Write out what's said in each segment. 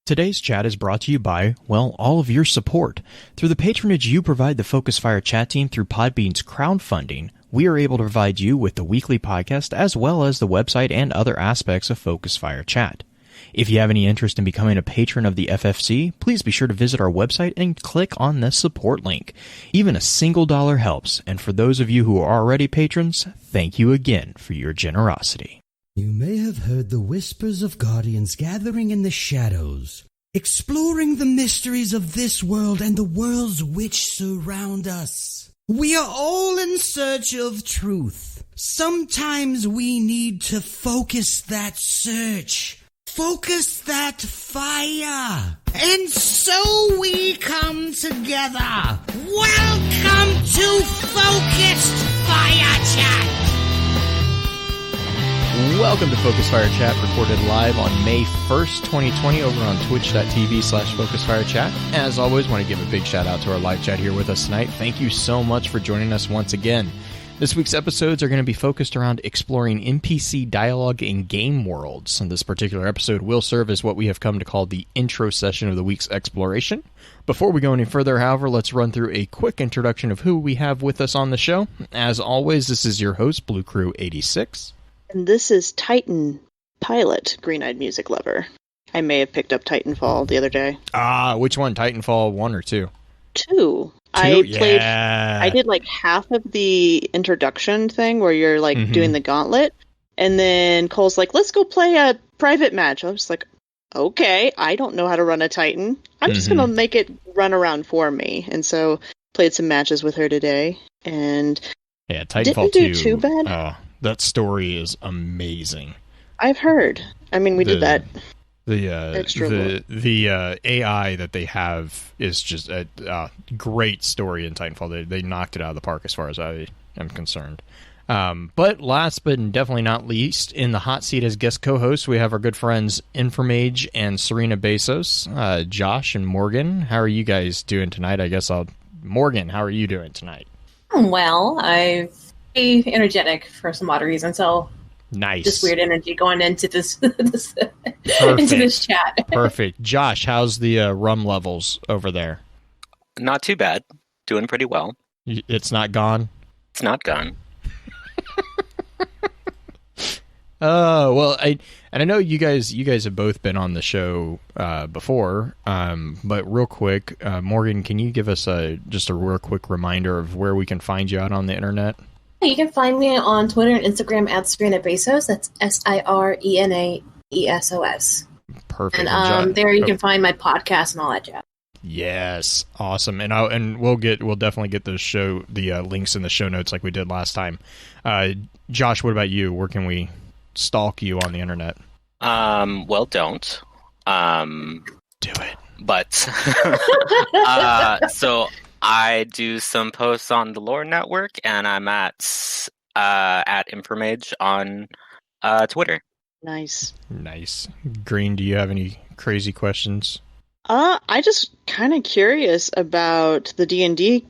Today's chat is brought to you by, well, all of your support. Through the patronage you provide the Focus Fire chat team through Podbean's crowdfunding, we are able to provide you with the weekly podcast as well as the website and other aspects of Focus Fire chat. If you have any interest in becoming a patron of the FFC, please be sure to visit our website and click on the support link. Even a single dollar helps, and for those of you who are already patrons, thank you again for your generosity. You may have heard the whispers of guardians gathering in the shadows, exploring the mysteries of this world and the worlds which surround us. We are all in search of truth. Sometimes we need to focus that search. Focus that fire. And so we come together. Welcome to Focused Fire Chat. Welcome to Focus Fire Chat, recorded live on May 1st, 2020 over on twitch.tv/FocusFireChat. As always, want to give a big shout out to our live chat here with us tonight. Thank you so much for joining us once again. This week's episodes are going to be focused around exploring NPC dialogue in game worlds. And this particular episode will serve as what we have come to call the intro session of the week's exploration. Before we go any further, however, let's run through a quick introduction of who we have with us on the show. As always, this is your host, Blue Crew 86. And this is Titan Pilot, Green-Eyed Music Lover. I may have picked up Titanfall the other day. Which one? Titanfall 1 or 2? 2. I did like half of the introduction thing where you're like doing the gauntlet, and then Cole's like, let's go play a private match. I was like, okay, I don't know how to run a Titan. I'm just going to make it run around for me. And so played some matches with her today, and yeah, Titanfall didn't do 2, too bad. That story is amazing. I've heard. I mean, we did that. The AI that they have is just a great story in Titanfall. They knocked it out of the park as far as I am concerned. But last but definitely not least, in the hot seat as guest co-hosts, we have our good friends InferMage and SirenaBesos. Josh and Morgan, how are you guys doing tonight? Morgan, how are you doing tonight? Well, I'm energetic for some odd reason, so nice. Just weird energy going into this into this chat. Perfect. Josh, how's the rum levels over there? Not too bad. Doing pretty well. It's not gone? It's not gone. Well, I know you guys have both been on the show before, but real quick, Morgan, can you give us just a real quick reminder of where we can find you out on the internet? You can find me on Twitter and Instagram at SirenaBesos. That's SirenaBesos. Perfect. And there you can find my podcast and all that jazz. Yes, awesome. And we'll definitely get the links in the show notes like we did last time. Josh, what about you? Where can we stalk you on the internet? Well, don't. Do it. But so I do some posts on the Lore Network, and I'm at InferMage on Twitter. Nice. Green, do you have any crazy questions? I just kind of curious about the D&D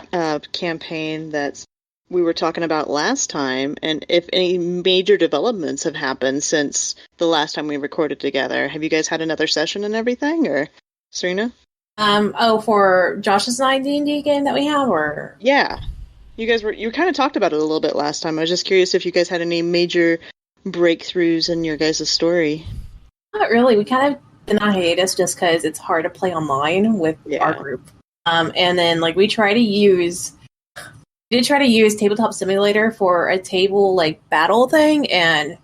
campaign that we were talking about last time, and if any major developments have happened since the last time we recorded together. Have you guys had another session and everything, or Serena? For Josh's D&D game that we have, or yeah, you kind of talked about it a little bit last time. I was just curious if you guys had any major breakthroughs in your guys' story. Not really. We kind of been on hiatus just because it's hard to play online with our group. And then like we did try to use Tabletop Simulator for a table like battle thing, and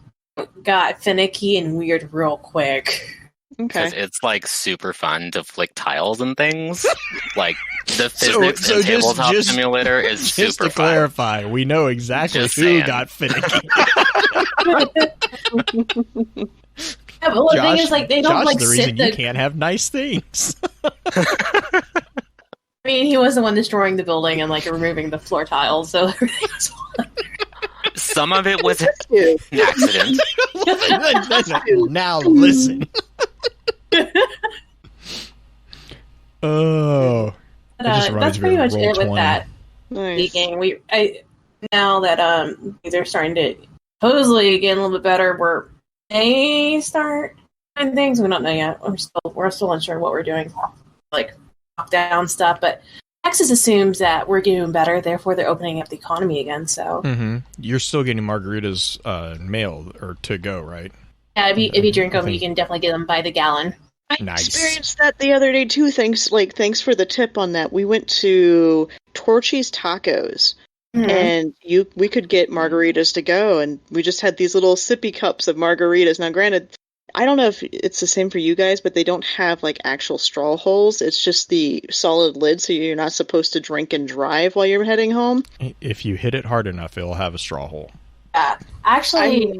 got finicky and weird real quick. Okay. It's like super fun to flick tiles and things. Like the physics in Tabletop Simulator is super fun. Just to clarify, we know exactly who got finicky. Yeah, but the thing is, like, they don't like the sit. Reason you can't have nice things. I mean, he was the one destroying the building and like removing the floor tiles, so everything was fine. Some of it was an accident. Now listen. Oh, that's pretty much it with that Nice. game. Now that they're starting to supposedly get a little bit better, they start and things we don't know yet. We're still unsure what we're doing, like lockdown stuff. But Texas assumes that we're doing better, therefore they're opening up the economy again. So you're still getting margaritas mailed or to go, right? Yeah, if you drink them, you can definitely get them by the gallon. I experienced that the other day too. Thanks for the tip on that. We went to Torchy's Tacos, and we could get margaritas to go, and we just had these little sippy cups of margaritas. Now, granted, I don't know if it's the same for you guys, but they don't have like actual straw holes. It's just the solid lid, so you're not supposed to drink and drive while you're heading home. If you hit it hard enough, it'll have a straw hole. Actually,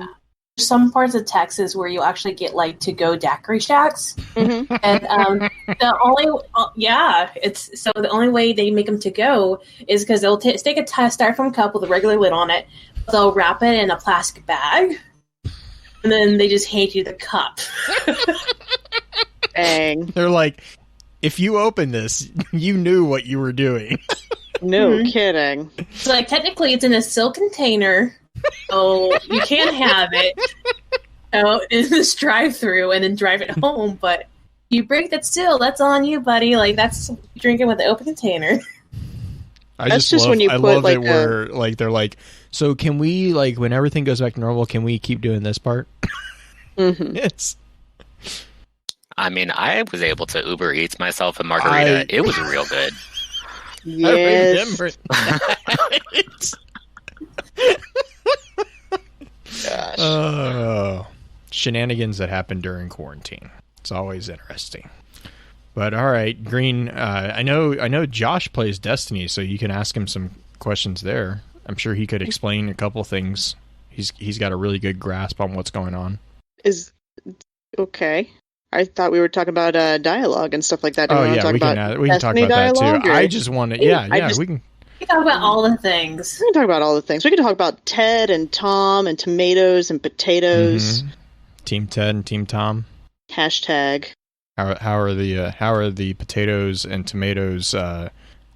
some parts of Texas where you actually get like to go daiquiri shacks, and the only way they make them to go is because they'll take a styrofoam cup with a regular lid on it. They'll wrap it in a plastic bag. And then they just hand you the cup. Dang. They're like, if you open this, you knew what you were doing. No kidding. So, like, technically it's in a silk container, so you can't have it in this drive-through and then drive it home, but you break that seal, that's on you, buddy. Like, that's drinking with the open container. I love it where like they're like, so can we, like, when everything goes back to normal, can we keep doing this part? It's. I mean, I was able to Uber Eats myself a margarita. It was real good. Yes. I remember that. Gosh. Shenanigans that happen during quarantine. It's always interesting. But all right, Green. I know Josh plays Destiny, so you can ask him some questions there. I'm sure he could explain a couple things. He's got a really good grasp on what's going on. Okay. I thought we were talking about dialogue and stuff like that. We can talk about that too. I just want to. We can. We can talk about all the things. We can talk about all the things. We can talk about Ted and Tom and tomatoes and potatoes. Team Ted and Team Tom. Hashtag. How are the potatoes and tomatoes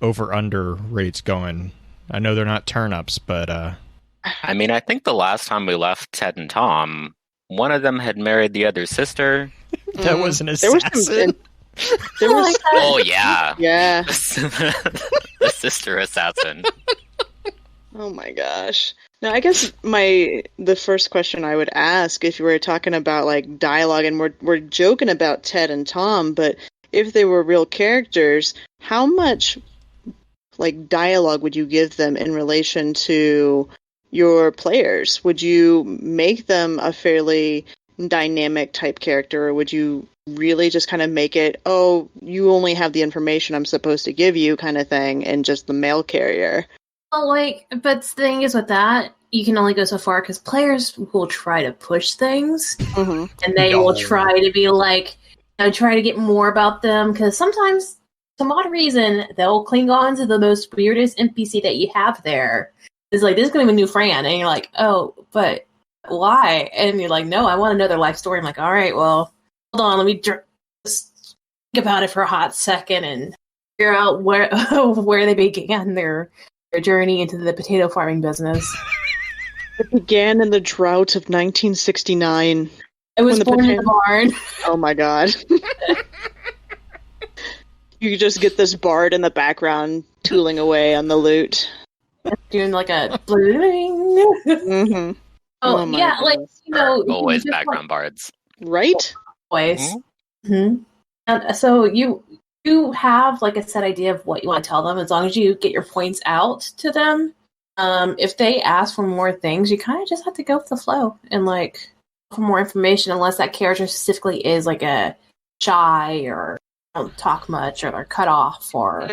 over under rates going? I know they're not turnips, but I mean, I think the last time we left Ted and Tom, one of them had married the other's sister. That was an assassin. Oh yeah, yeah, the sister assassin. Oh my gosh. Now, I guess the first question I would ask, if you were talking about like dialogue, and we're joking about Ted and Tom, but if they were real characters, how much like dialogue would you give them in relation to your players? Would you make them a fairly dynamic type character, or would you really just kind of make it, oh, you only have the information I'm supposed to give you kind of thing, and just the mail carrier? Well, but the thing is with that, you can only go so far because players will try to push things, and they will try to be like, try to get more about them, because sometimes, some odd reason, they'll cling on to the most weirdest NPC that you have there. It's like, this is going to be a new Fran, and you're like, oh, but why? And you're like, no, I want to know their life story. I'm like, all right, well, hold on, let me just think about it for a hot second and figure out where they began their journey into the potato farming business. It began in the drought of 1969. It was born in the barn. Oh my god. You just get this bard in the background tooling away on the lute. Doing like a bling. Oh yeah, goodness. Always background bards. Right? Always. And so you have like a set idea of what you want to tell them, as long as you get your points out to them. If they ask for more things, you kind of just have to go with the flow and like for more information, unless that character specifically is like a shy or don't talk much or they're cut off or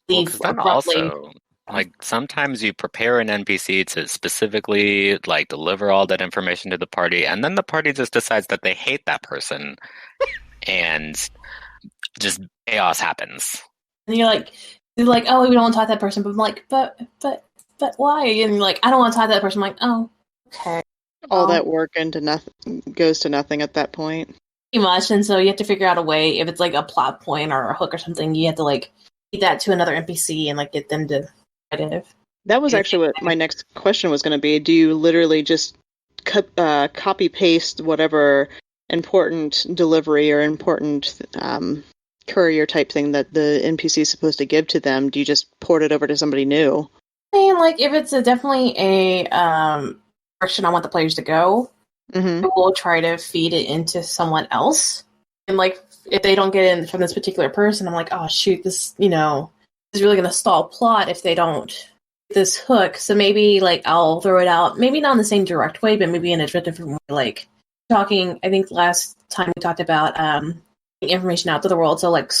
leave abruptly. Also, like, sometimes you prepare an NPC to specifically like deliver all that information to the party, and then the party just decides that they hate that person, and just chaos happens. And you're like, oh, we don't want to talk to that person, but I'm like, but why? And you're like, I don't want to talk to that person. I'm like, oh, okay. All that work into nothing goes to nothing at that point. Pretty much, and so you have to figure out a way, if it's like a plot point or a hook or something, you have to like feed that to another NPC and like get them to That was actually what my next question was going to be. Do you literally just copy paste whatever important delivery or important courier type thing that the NPC is supposed to give to them, do you just port it over to somebody new? I mean, like, if it's definitely a direction I want the players to go, I will try to feed it into someone else. And, like, if they don't get in from this particular person, I'm like, oh, shoot, this, is really going to stall plot if they don't get this hook. So maybe, like, I'll throw it out, maybe not in the same direct way, but maybe in a different way. Like, I think last time we talked about information out to the world. So, like,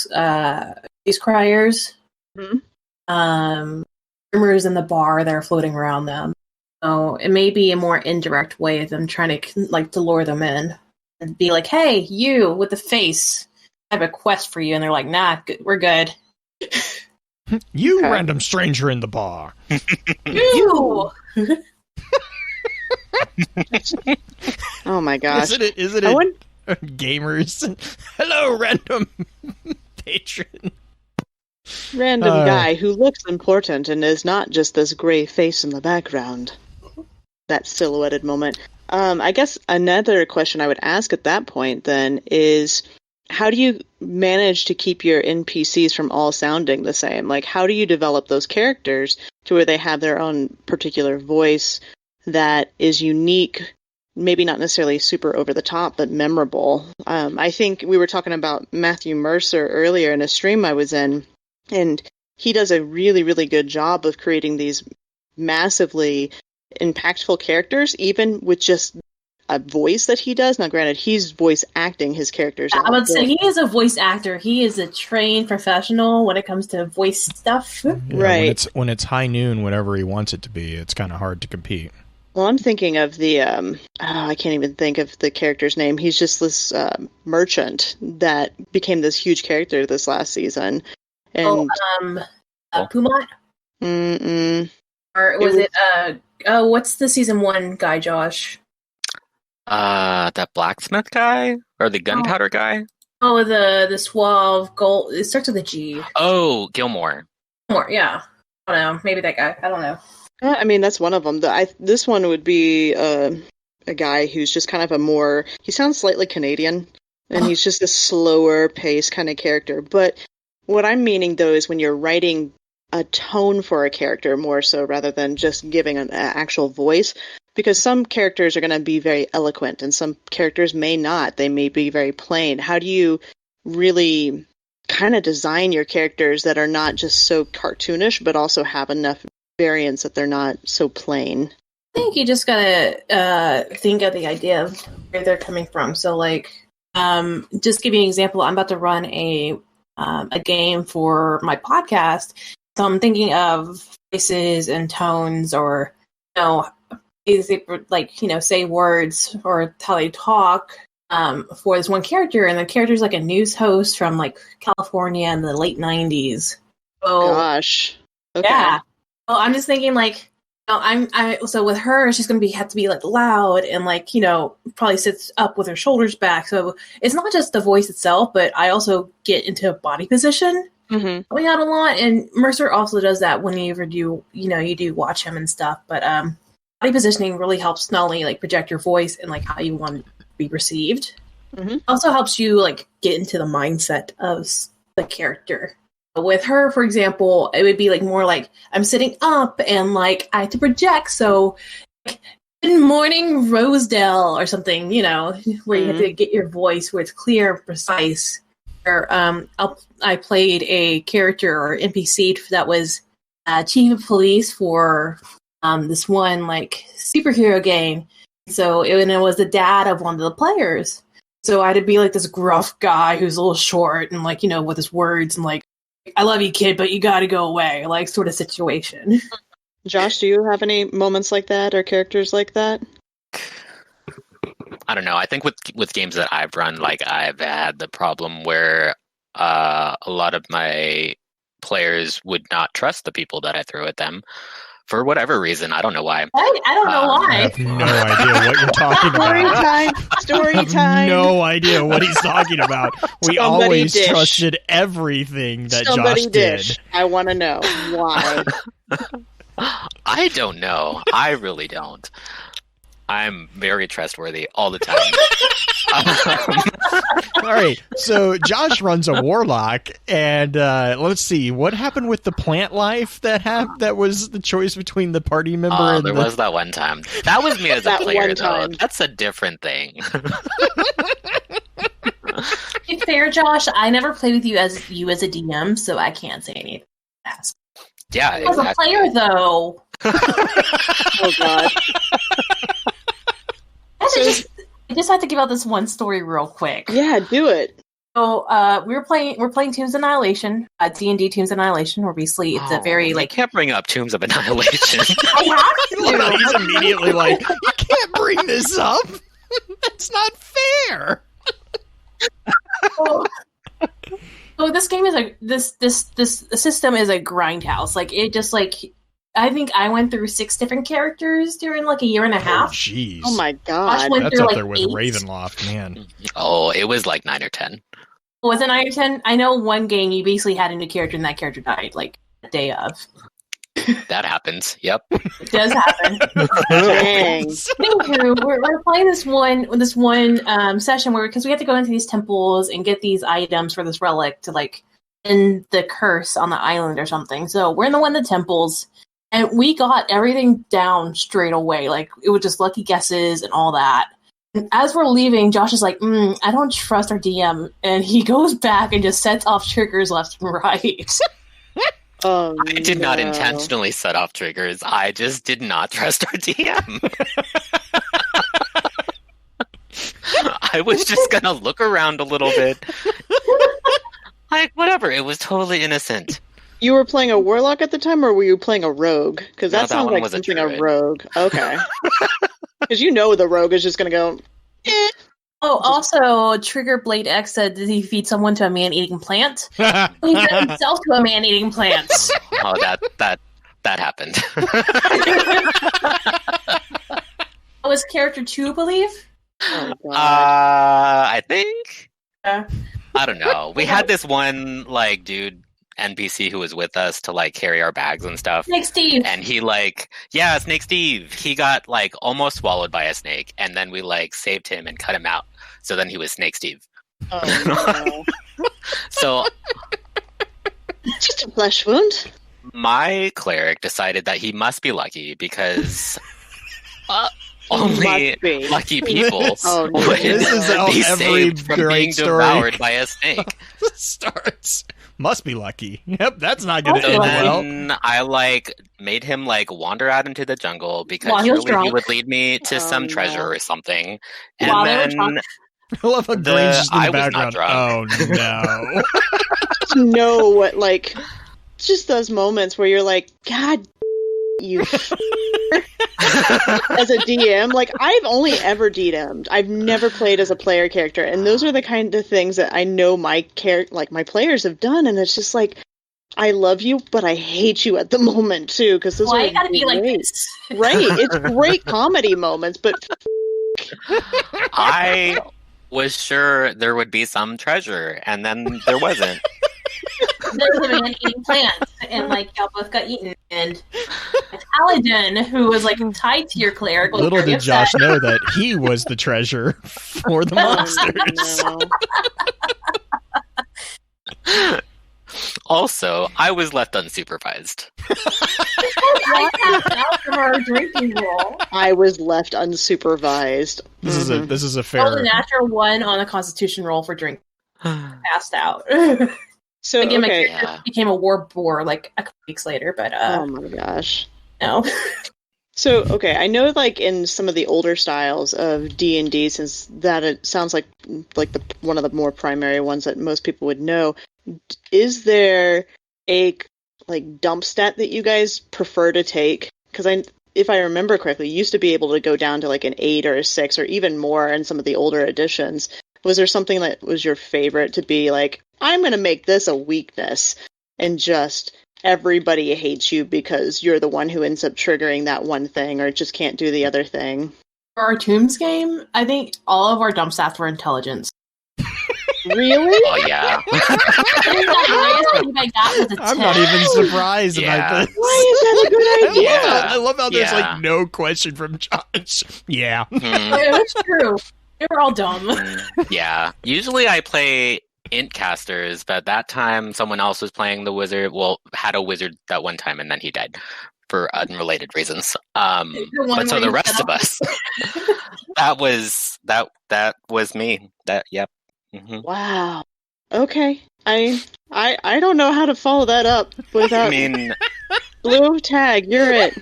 these criers, rumors in the bar that are floating around them. So it may be a more indirect way of them trying to, like, to lure them in and be like, hey, you with the face, I have a quest for you. And they're like, nah, we're good. You random stranger in the bar. You! Oh my gosh. Isn't it gamers? Hello, random patron. Random guy who looks important and is not just this gray face in the background. That silhouetted moment. I guess another question I would ask at that point then is, how do you manage to keep your NPCs from all sounding the same? Like, how do you develop those characters to where they have their own particular voice that is unique, maybe not necessarily super over the top, but memorable? I think we were talking about Matthew Mercer earlier in a stream I was in, and he does a really, really good job of creating these massively impactful characters, even with just a voice that he does. Now, granted, he's voice acting his characters. I would say he is a voice actor. He is a trained professional when it comes to voice stuff. Yeah, right. When it's high noon, whatever he wants it to be, it's kind of hard to compete. Well, I'm thinking of the, I can't even think of the character's name. He's just this merchant that became this huge character this last season. And Pumat? Or was it what's the season 1 guy, Josh? That blacksmith guy? Or the gunpowder guy? Oh, the suave gold. It starts with a G. Oh, Gilmore. Gilmore, yeah. I don't know. Maybe that guy. I don't know. I mean, that's one of them. This one would be a guy who's just kind of he sounds slightly Canadian, and he's just a slower pace kind of character. But what I'm meaning, though, is when you're writing a tone for a character more so rather than just giving an actual voice, because some characters are going to be very eloquent and some characters may not. They may be very plain. How do you really kind of design your characters that are not just so cartoonish, but also have enough variance that they're not so plain? I think you just gotta think of the idea of where they're coming from. So, like, just give you an example. I'm about to run a game for my podcast. So I'm thinking of voices and tones, or, is it like, say words or how they talk for this one character. And the character's like a news host from, like, California in the late 90s. So, gosh. Okay. Yeah. Well, I'm just thinking, like, so with her, she's going to have to be, like, loud and, like, probably sits up with her shoulders back. So it's not just the voice itself, but I also get into a body position. We had a lot, and Mercer also does that whenever you do watch him and stuff. But body positioning really helps not only, like, project your voice and, like, how you want to be perceived. Also helps you, like, get into the mindset of the character. With her, for example, it would be, like, more like I'm sitting up and, like, I have to project. So, like, good morning, Rosedale, or something. Where you have to get your voice where it's clear and precise. Or, I played a character or NPC that was chief of police for this one, like, superhero game. So it was the dad of one of the players. So I had to be, like, this gruff guy who's a little short and, like, with his words and, like, I love you, kid, but you gotta go away, like, sort of situation. Josh, do you have any moments like that or characters like that? I don't know. I think with games that I've run, like, I've had the problem where a lot of my players would not trust the people that I threw at them for whatever reason. I don't know why. I don't know why. I have no idea what you're talking about. Story time. I have no idea what he's talking about. We always trusted everything that Josh did. I want to know why. I don't know. I really don't. I'm very trustworthy all the time. All right, so Josh runs a warlock, and let's see, what happened with the plant life that was the choice between the party member and there was that one time. That was me as a player, though. That's a different thing. To be fair, Josh, I never played with you as a DM, so I can't say anything. Yeah, exactly. As a player, though. Oh God. I just have to give out this one story real quick. Yeah, do it. So we're playing Tombs of Annihilation, D&D Tombs of Annihilation. Obviously, it's a very you can't bring up Tombs of Annihilation. I have to. He's immediately like, you can't bring this up. That's not fair. So this game is this system is a grindhouse. Like it just like. I think I went through 6 different characters during like a year and a half. Jeez. Oh my God. That's up there with 8. Ravenloft, man. Oh, it was like 9 or 10. Was it 9 or 10? I know one game you basically had a new character and that character died like the day of. That happens. Yep. It does happen. Dang. Anywho, we're playing this one session where because we have to go into these temples and get these items for this relic to like end the curse on the island or something. So we're in one of the temples. And we got everything down straight away. Like, it was just lucky guesses and all that. And as we're leaving, Josh is like, I don't trust our DM. And he goes back and just sets off triggers left and right. Oh, I did not intentionally set off triggers. I just did not trust our DM. I was just going to look around a little bit. Like, whatever. It was totally innocent. You were playing a warlock at the time, or were you playing a rogue? Because that sounds like something a rogue. Okay. Because the rogue is just going to go, eh. Oh, also, Trigger Blade X said that he feed someone to a man-eating plant. He fed himself to a man-eating plant. Oh, that happened. Oh, is character 2, I believe? Oh, God. I think? I don't know. We had this one, like, dude... NPC who was with us to like carry our bags and stuff. Snake Steve. And he Snake Steve. He got like almost swallowed by a snake, and then we like saved him and cut him out. So then he was Snake Steve. Oh, no. So just a flesh wound. My cleric decided that he must be lucky because only lucky people would be saved from being devoured by a snake. Starts. Must be lucky. Yep, that's not going to end well. I like made him like wander out into the jungle because surely he would lead me to some treasure or something. And then I love how Grange is in the background. Oh no! No, what like just those moments where you're like, God, you. As a DM, like I've only ever DM'd. I've never played as a player character, and those are the kind of things that I know my players have done, and it's just like I love you, but I hate you at the moment too, because those are gotta be like this, right? It's great comedy moments, but I was sure there would be some treasure, and then there wasn't. There's a man eating plants, and like y'all both got eaten. And Paladin, who was like tied to your cleric, little did Josh know that he was the treasure for the monsters. Also, I was left unsupervised. I tapped out from our drinking roll. I was left unsupervised. This is a fair. Rolled a natural 1 on a Constitution roll for drink. Passed out. So again, my character became a war boar like a couple weeks later, but oh my gosh, no. So okay, I know like in some of the older styles of D&D, since that it sounds like one of the more primary ones that most people would know. Is there a like dump stat that you guys prefer to take? Because if I remember correctly, you used to be able to go down to like an 8 or a 6 or even more in some of the older editions. Was there something that was your favorite to be like, I'm going to make this a weakness and just everybody hates you because you're the one who ends up triggering that one thing or just can't do the other thing? For our Tombs game, I think all of our dump stats were intelligence. Really? Oh, yeah. I think the highest I got was a 10. I'm not even surprised about this. Why is that a good idea? I love how there's like no question from Josh. Yeah. It's true. They were all dumb. Yeah. Usually I play int casters, but that time someone else was playing the wizard. Well, had a wizard that one time, and then he died for unrelated reasons. But so the rest of us, that was me. Yep. Mm-hmm. Wow. Okay. I don't know how to follow that up without. I mean, Blue tag. You're it.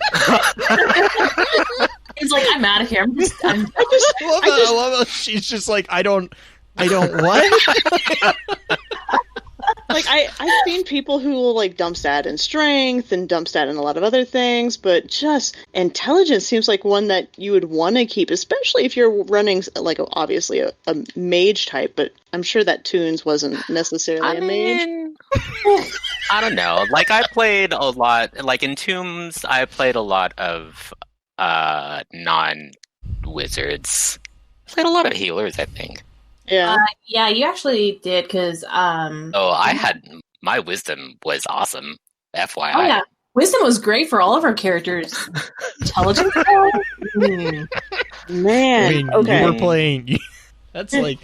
He's like, I'm out of here. I love how she's just like, I don't what? Like I've seen people who will like dump stat in strength and dump stat in a lot of other things, but just intelligence seems like one that you would want to keep, especially if you're running like obviously a mage type. But I'm sure that Toons wasn't necessarily a mage. I don't know. Like I played a lot. Like in Tombs, I played a lot of non-wizards. Played a lot of healers, I think. Yeah. Yeah, you actually did, because... I had... My wisdom was awesome, FYI. Oh, yeah. Wisdom was great for all of our characters. Intelligence? Man, I mean, okay. you were playing... That's like,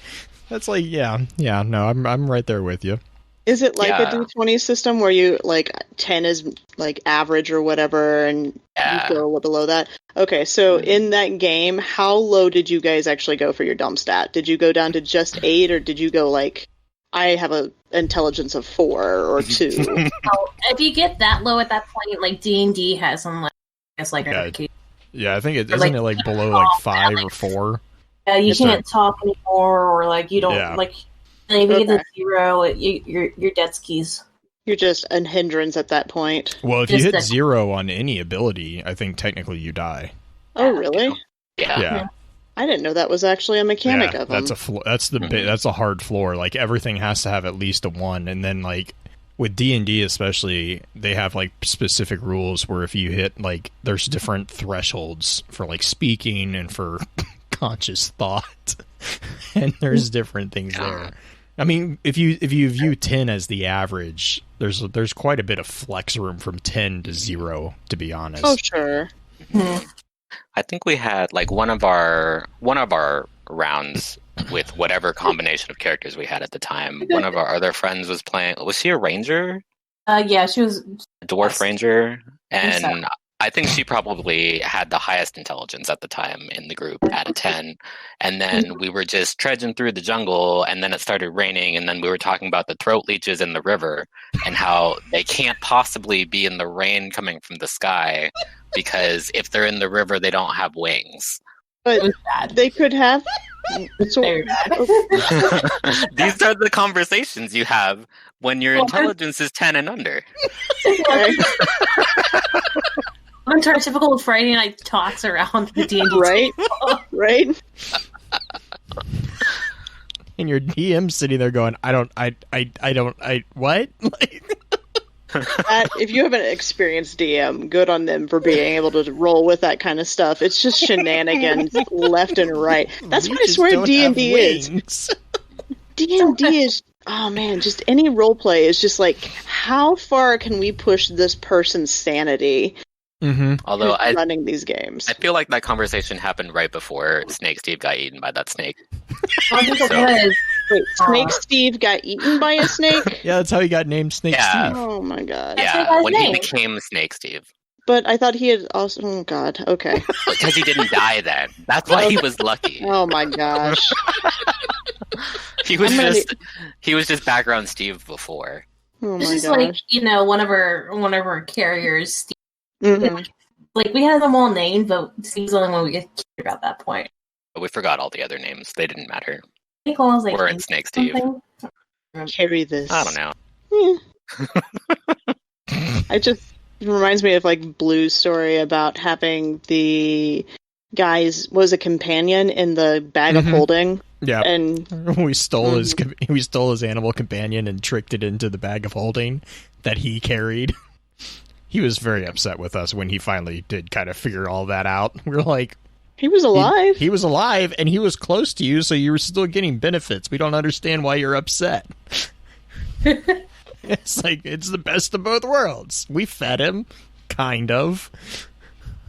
yeah, no, I'm right there with you. Is it like a D20 system where you, like, 10 is, like, average or whatever, and you go a little below that? Okay, so in that game, how low did you guys actually go for your dump stat? Did you go down to just 8, or did you go, like, I have a intelligence of 4 or 2? Well, if you get that low at that point, like, D&D has some, like, I guess, like, yeah, I think it isn't it, like, below, like, 5 or 4? Yeah, you can't talk anymore, or, like, you don't, like... And if you get to 0, you're dead skis. You're just a hindrance at that point. Well, if you hit 0 on any ability, I think technically you die. Oh, really? Yeah. I didn't know that was actually a mechanic of them. That's a hard floor. Like everything has to have at least a 1, and then like with D&D especially, they have like specific rules where if you hit like there's different thresholds for like speaking and for conscious thought, and there's different things there. I mean, if you view 10 as the average, there's quite a bit of flex room from 10 to 0, to be honest. Oh, sure. I think we had like one of our rounds with whatever combination of characters we had at the time. One of our other friends was playing. Was she a ranger? Yeah, she was a dwarf ranger, and I think she probably had the highest intelligence at the time in the group at a 10. And then we were just trudging through the jungle, and then it started raining, and then we were talking about the throat leeches in the river and how they can't possibly be in the rain coming from the sky because if they're in the river, they don't have wings. But they could have. These are the conversations you have when your intelligence is 10 and under. Into our typical Friday night talks around the D&D. Right? Right? And your DM sitting there going, what? If you have an experienced DM, good on them for being able to roll with that kind of stuff. It's just shenanigans left and right. That's what I swear D&D is. D&D is, oh man, just any role play is just like, how far can we push this person's sanity? Mm-hmm. Although running these games, I feel like that conversation happened right before Snake Steve got eaten by that snake. I think it was. Wait, Snake Steve got eaten by a snake? Yeah, that's how he got named Snake Steve. Oh my god. Yeah, when he became Snake Steve. But I thought he had also... Oh god, okay. Because he didn't die then. That's why he was lucky. Oh my gosh. He was just background Steve before. Oh my this is gosh. like, one of our carriers, Steve. Mm-hmm. Like, we had them all named, but Steve's the only one we get to care about that point. But we forgot all the other names. They didn't matter. I think one was like... We're in Snake Steve. Carry this. I don't know. It reminds me of like Blue's story about having the guys was a companion in the bag of holding. Yeah, and we stole his animal companion and tricked it into the bag of holding that he carried. He was very upset with us when he finally did kind of figure all that out. We were like, he was alive. He was alive, and he was close to you, so you were still getting benefits. We don't understand why you're upset. It's like, it's the best of both worlds. We fed him, kind of.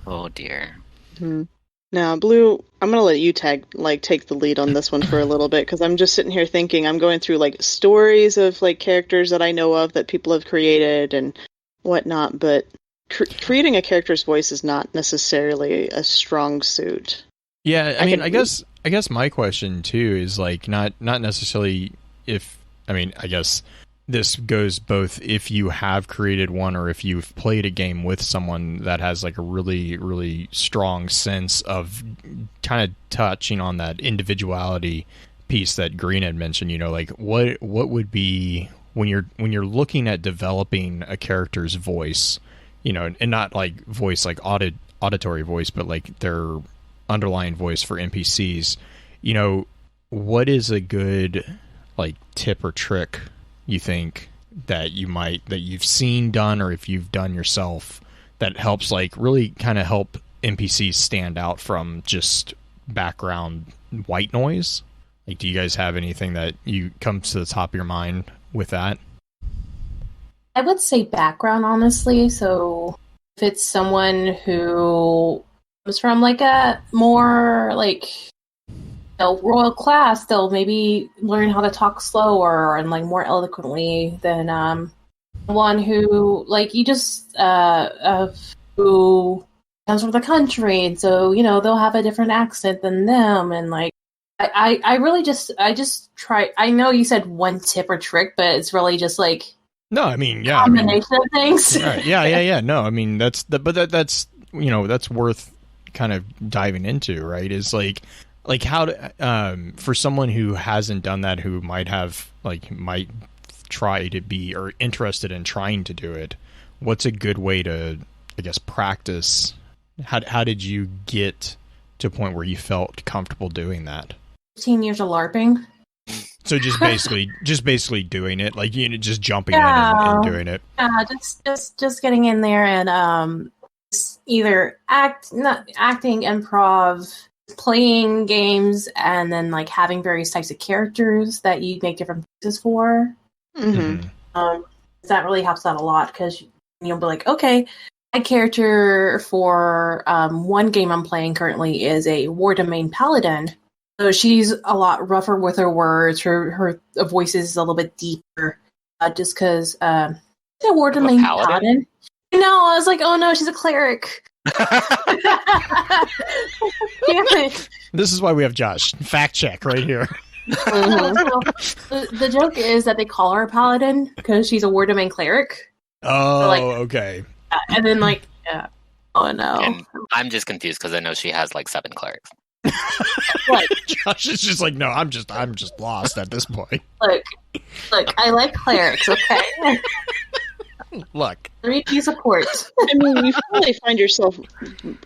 Oh dear. Mm-hmm. Now, Blue, I'm gonna let you take the lead on this one for a little bit, because I'm just sitting here thinking, I'm going through like stories of like characters that I know of that people have created and whatnot, but creating a character's voice is not necessarily a strong suit. Yeah, I mean, I guess my question too is like not necessarily I guess this goes both if you have created one or if you've played a game with someone that has like a really, really strong sense of kind of touching on that individuality piece that Green had mentioned, like what would be when you're looking at developing a character's voice, and not like voice like auditory voice, but like their underlying voice for NPCs, what is a good like tip or trick you think that you've seen done, or if you've done yourself, that helps like really kind of help NPCs stand out from just background white noise? Like, do you guys have anything that comes to the top of your mind with that? I would say background, honestly. So if it's someone who comes from like a more like royal class, they'll maybe learn how to talk slower and like more eloquently than one who like you just who comes from the country, and so they'll have a different accent than them, and like I really just try. I know you said one tip or trick, but it's really just like no, I mean combination of things. Right, yeah. No, I mean that's that's worth kind of diving into, right? Is like how to, for someone who hasn't done that, who might try to be or interested in trying to do it, what's a good way to, I guess, practice? How did you get to a point where you felt comfortable doing that? 15 years of LARPing. So just basically doing it, like just jumping in and doing it. Yeah, just getting in there and either acting, improv, playing games, and then like having various types of characters that you make different voices for. Mm-hmm. That really helps out a lot, because you'll be like, okay, my character for one game I'm playing currently is a War Domain Paladin. So she's a lot rougher with her words. Her voice is a little bit deeper, just because a War Domain Paladin. No, I was like, oh no, she's a cleric. Damn it. This is why we have Josh. Fact check right here. Mm-hmm. The joke is that they call her a paladin because she's a War Domain cleric. Oh, so okay. And then oh no. And I'm just confused because I know she has like 7 clerics. Josh is just like, no, I'm just lost at this point. Look, I like clerics, okay? Look. 3P support. I mean, you probably find yourself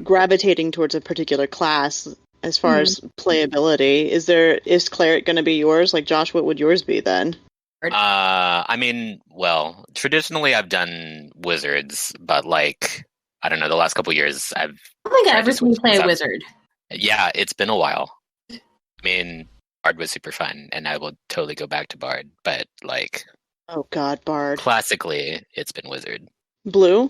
gravitating towards a particular class as far as playability. Is cleric going to be yours? Like, Josh, what would yours be then? I mean, well, traditionally I've done wizards, but like, I don't know, the last couple of years I think I ever seen you play a wizard. Yeah, it's been a while. I mean, Bard was super fun, and I will totally go back to Bard, but like... Oh god, Bard. Classically, it's been wizard. Blue?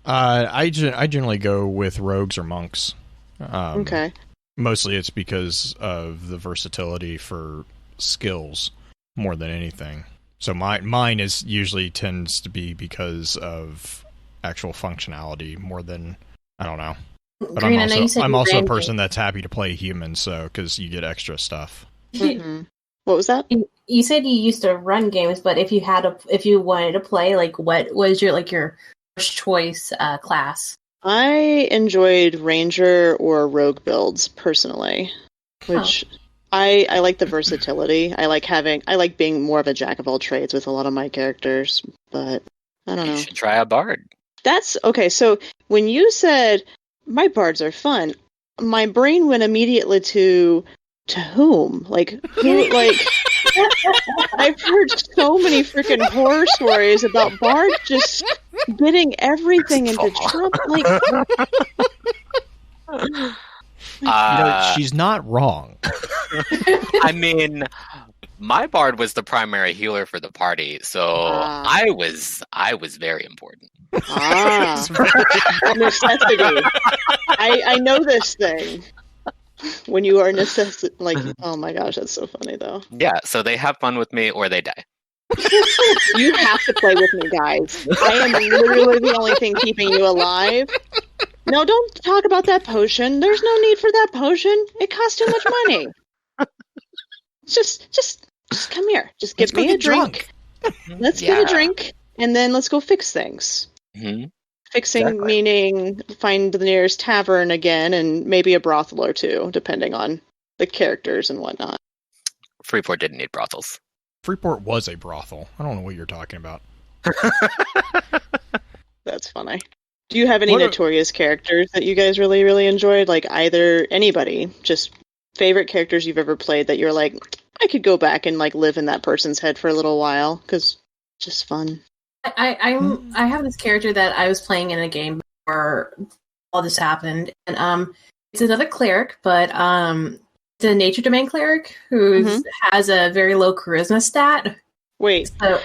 I generally go with rogues or monks. Okay. Mostly it's because of the versatility for skills more than anything. So mine is usually tends to be because of actual functionality more than, I don't know. But Green, I'm also a person that's happy to play human, so because you get extra stuff. Mm-hmm. What was that? You said you used to run games, but if you wanted to play, like, what was your first choice class? I enjoyed ranger or rogue builds personally, which I like the versatility. I like being more of a jack of all trades with a lot of my characters, but I don't know. You should try a bard. That's okay. So when you said my bards are fun, my brain went immediately to whom? Like who? Like I've heard so many freaking horror stories about bards just getting everything into trouble. Like, she's not wrong. I mean, my bard was the primary healer for the party, so I was very important. Necessity. I know this thing. When you are oh my gosh, that's so funny though. Yeah, so they have fun with me or they die. You have to play with me, guys. I am literally the only thing keeping you alive. No, don't talk about that potion. There's no need for that potion. It costs too much money. Just come here. Just give me a drink. Let's get a drink, and then let's go fix things. Mm-hmm. Fixing meaning find the nearest tavern again, and maybe a brothel or two, depending on the characters and whatnot. Freeport didn't need brothels. Freeport was a brothel. I don't know what you're talking about. That's funny. Do you have any notorious characters that you guys really, really enjoyed? Like either anybody, just favorite characters you've ever played that you're like, I could go back and like live in that person's head for a little while because just fun. I have this character that I was playing in a game before all this happened, and it's another cleric, but it's a nature domain cleric who has a very low charisma stat. Wait, so,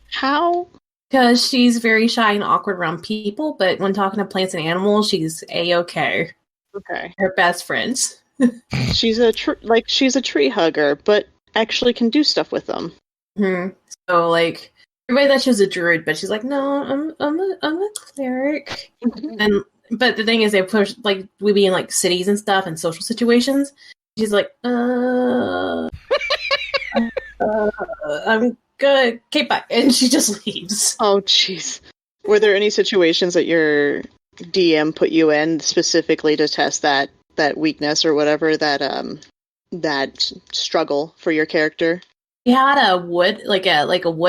how? Because she's very shy and awkward around people, but when talking to plants and animals, she's a-okay. Okay, her best friends. She's a tree hugger, but actually can do stuff with them. Mm-hmm. So like. Everybody thought she was a druid, but she's like, no, I'm a cleric. But the thing is, they push like we be in like cities and stuff and social situations. She's like, I'm good. Okay, bye, and she just leaves. Oh, jeez. Were there any situations that your DM put you in specifically to test that weakness or whatever that struggle for your character? She had a wood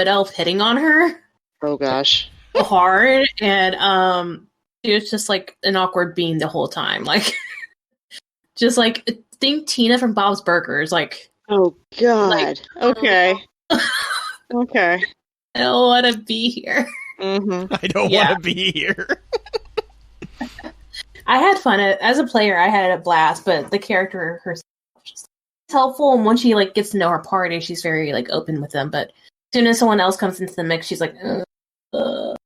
elf hitting on her. Oh gosh, hard, and she was just like an awkward bean the whole time. Like, just like think Tina from Bob's Burgers. Like, oh god. Like, okay, okay. I don't want to be here. Mm-hmm. I don't want to be here. I had fun as a player. I had a blast, but the character herself. Helpful, and once she like gets to know her party, she's very like open with them. But as soon as someone else comes into the mix, she's like, How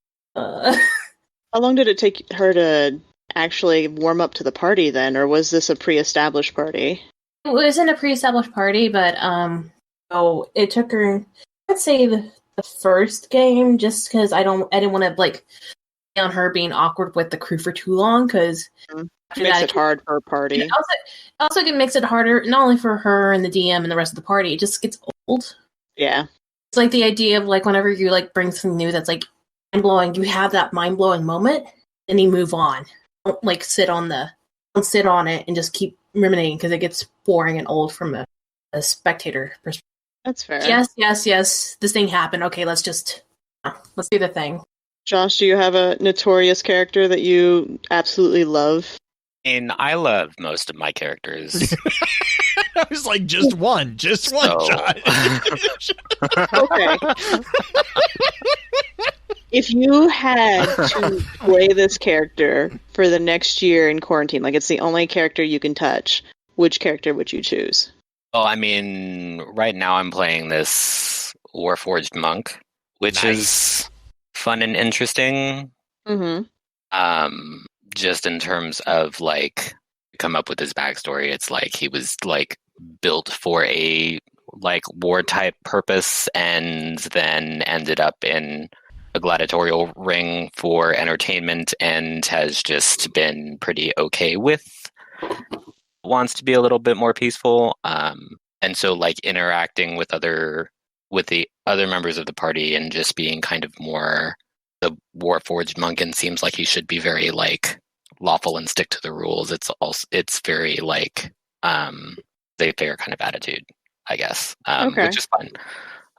long did it take her to actually warm up to the party then, or was this a pre-established party? It wasn't a pre-established party, but it took her. I'd say the first game, just because I didn't want to like on her being awkward with the crew for too long, because. It makes it hard for a party. Also, it makes it harder, not only for her and the DM and the rest of the party, it just gets old. Yeah. It's like the idea of, like, whenever you, like, bring something new that's, like, mind-blowing, you have that mind-blowing moment, and you move on. Don't, like, sit on it and just keep ruminating, because it gets boring and old from a spectator perspective. That's fair. Yes, this thing happened. Okay, let's do the thing. Josh, do you have a notorious character that you absolutely love? And I love most of my characters. I was like, just one, Josh. Okay. If you had to play this character for the next year in quarantine, like it's the only character you can touch, which character would you choose? Well, I mean, right now I'm playing this Warforged monk, which is fun and interesting. Mm-hmm. Just in terms of like come up with his backstory, it's like he was like built for a like war type purpose, and then ended up in a gladiatorial ring for entertainment, and has just been pretty okay with. Wants to be a little bit more peaceful, and so like interacting with the other members of the party and just being kind of more the Warforged monk, seems like he should be very like lawful and stick to the rules. It's very like they fair kind of attitude, I guess, which is fun.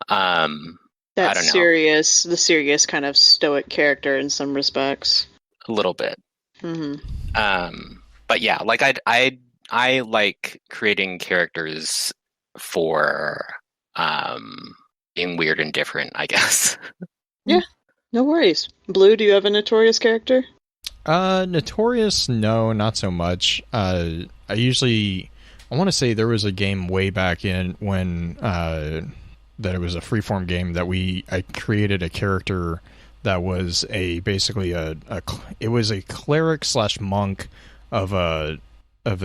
That's I don't know. The serious kind of stoic character in some respects. A little bit. Mm-hmm. But yeah, like I like creating characters for being weird and different, I guess. Yeah, no worries. Blue, do you have a notorious character? Notorious, no, not so much. I want to say there was a game way back in when that it was a freeform game that I created a character that was basically it was a cleric / monk of a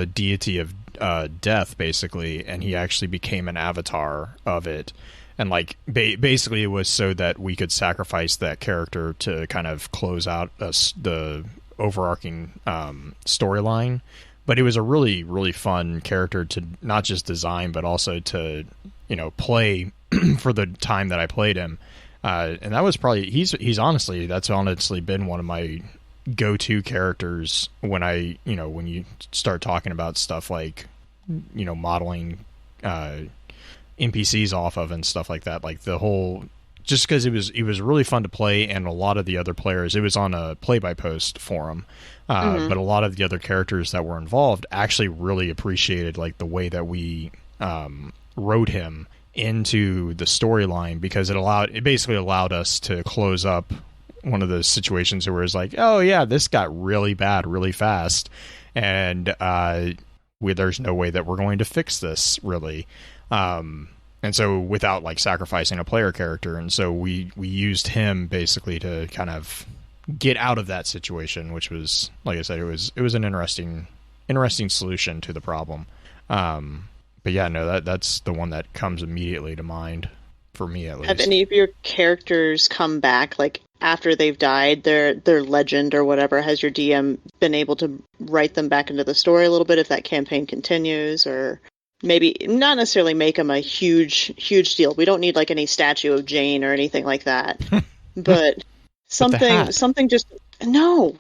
deity of death, basically, and he actually became an avatar of it. And like basically it was so that we could sacrifice that character to kind of close out the overarching storyline. But it was a really, really fun character to not just design, but also to, play for the time that I played him. And that was probably, that's honestly been one of my go-to characters when when you start talking about stuff like, modeling NPCs off of and stuff like that. Like the whole, just because it was really fun to play, and a lot of the other players, it was on a play-by-post forum, but a lot of the other characters that were involved actually really appreciated like the way that we wrote him into the storyline, because it basically allowed us to close up one of those situations where it's like, oh yeah, this got really bad really fast, and there's no way that we're going to fix this really. And so without like sacrificing a player character, and so we used him basically to kind of get out of that situation, which was, like I said, it was an interesting solution to the problem. But yeah, no, that's the one that comes immediately to mind for me, at least. Have any of your characters come back, like after they've died, their legend or whatever? Has your DM been able to write them back into the story a little bit if that campaign continues, or maybe not necessarily make them a huge deal? We don't need like any statue of Jane or anything like that, but something just no.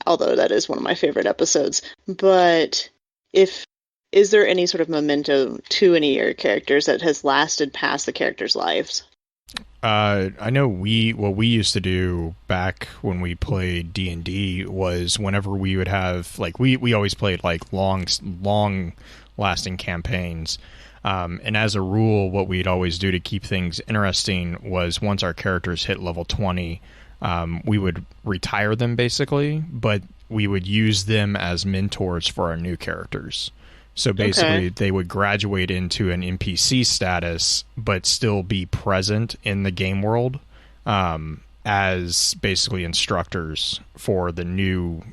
Although that is one of my favorite episodes. But is there any sort of memento to any of your characters that has lasted past the characters' lives? I know what we used to do back when we played D&D was whenever we would have, like, we always played like long lasting campaigns. And as a rule, what we'd always do to keep things interesting was once our characters hit level 20, we would retire them basically, but we would use them as mentors for our new characters. So basically, they would graduate into an NPC status, but still be present in the game world as basically instructors for the new,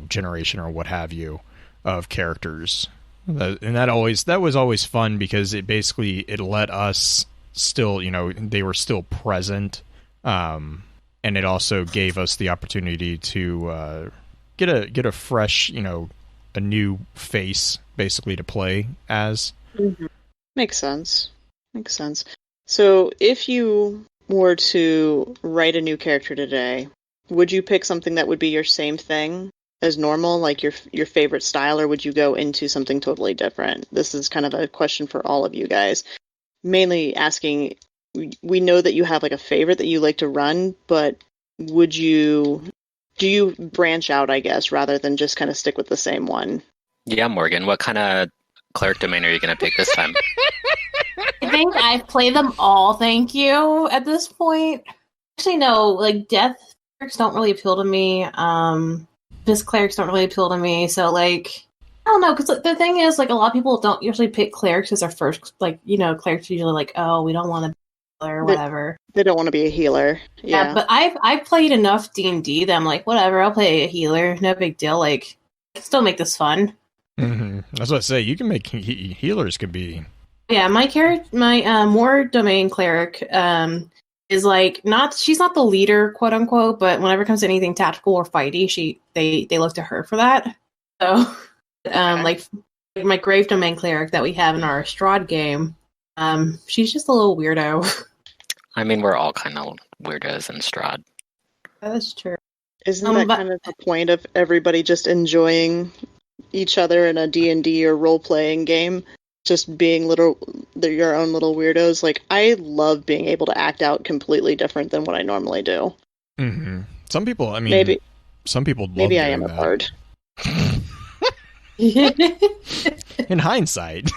generation or what have you of characters. And that was always fun, because it let us still, they were still present, and it also gave us the opportunity to get a fresh, a new face basically to play as. Mm-hmm. Makes sense. So if you were to write a new character today, would you pick something that would be your same thing as normal, like your favorite style, or would you go into something totally different? This is kind of a question for all of you guys. Mainly asking, we know that you have like a favorite that you like to run, but do you branch out, I guess, rather than just kind of stick with the same one? Yeah, Morgan, what kind of cleric domain are you going to pick this time? I think I've played them all, thank you, at this point. Actually, no, like, death clerics don't really appeal to me. Abyss clerics don't really appeal to me, so, like, I don't know, because the thing is, like, a lot of people don't usually pick clerics as their first, like, clerics are usually like, oh, we don't want to be or whatever. They don't want to be a healer. Yeah, but I've played enough D&D that I'm like, whatever, I'll play a healer, no big deal, like, still make this fun. Mm-hmm. That's what I say. You can make healers can be. Yeah, my Moor domain cleric is like she's not the leader, quote unquote, but whenever it comes to anything tactical or fighty, they look to her for that. So, like my grave domain cleric that we have in our Strahd game, she's just a little weirdo. I mean, we're all kind of weirdos in Strahd. That's true. Isn't that kind of the point of everybody just enjoying each other in a D&D or role-playing game? Just being your own little weirdos. Like, I love being able to act out completely different than what I normally do. Mm-hmm. Some people, I mean, some people love maybe I am that. a bard. In hindsight.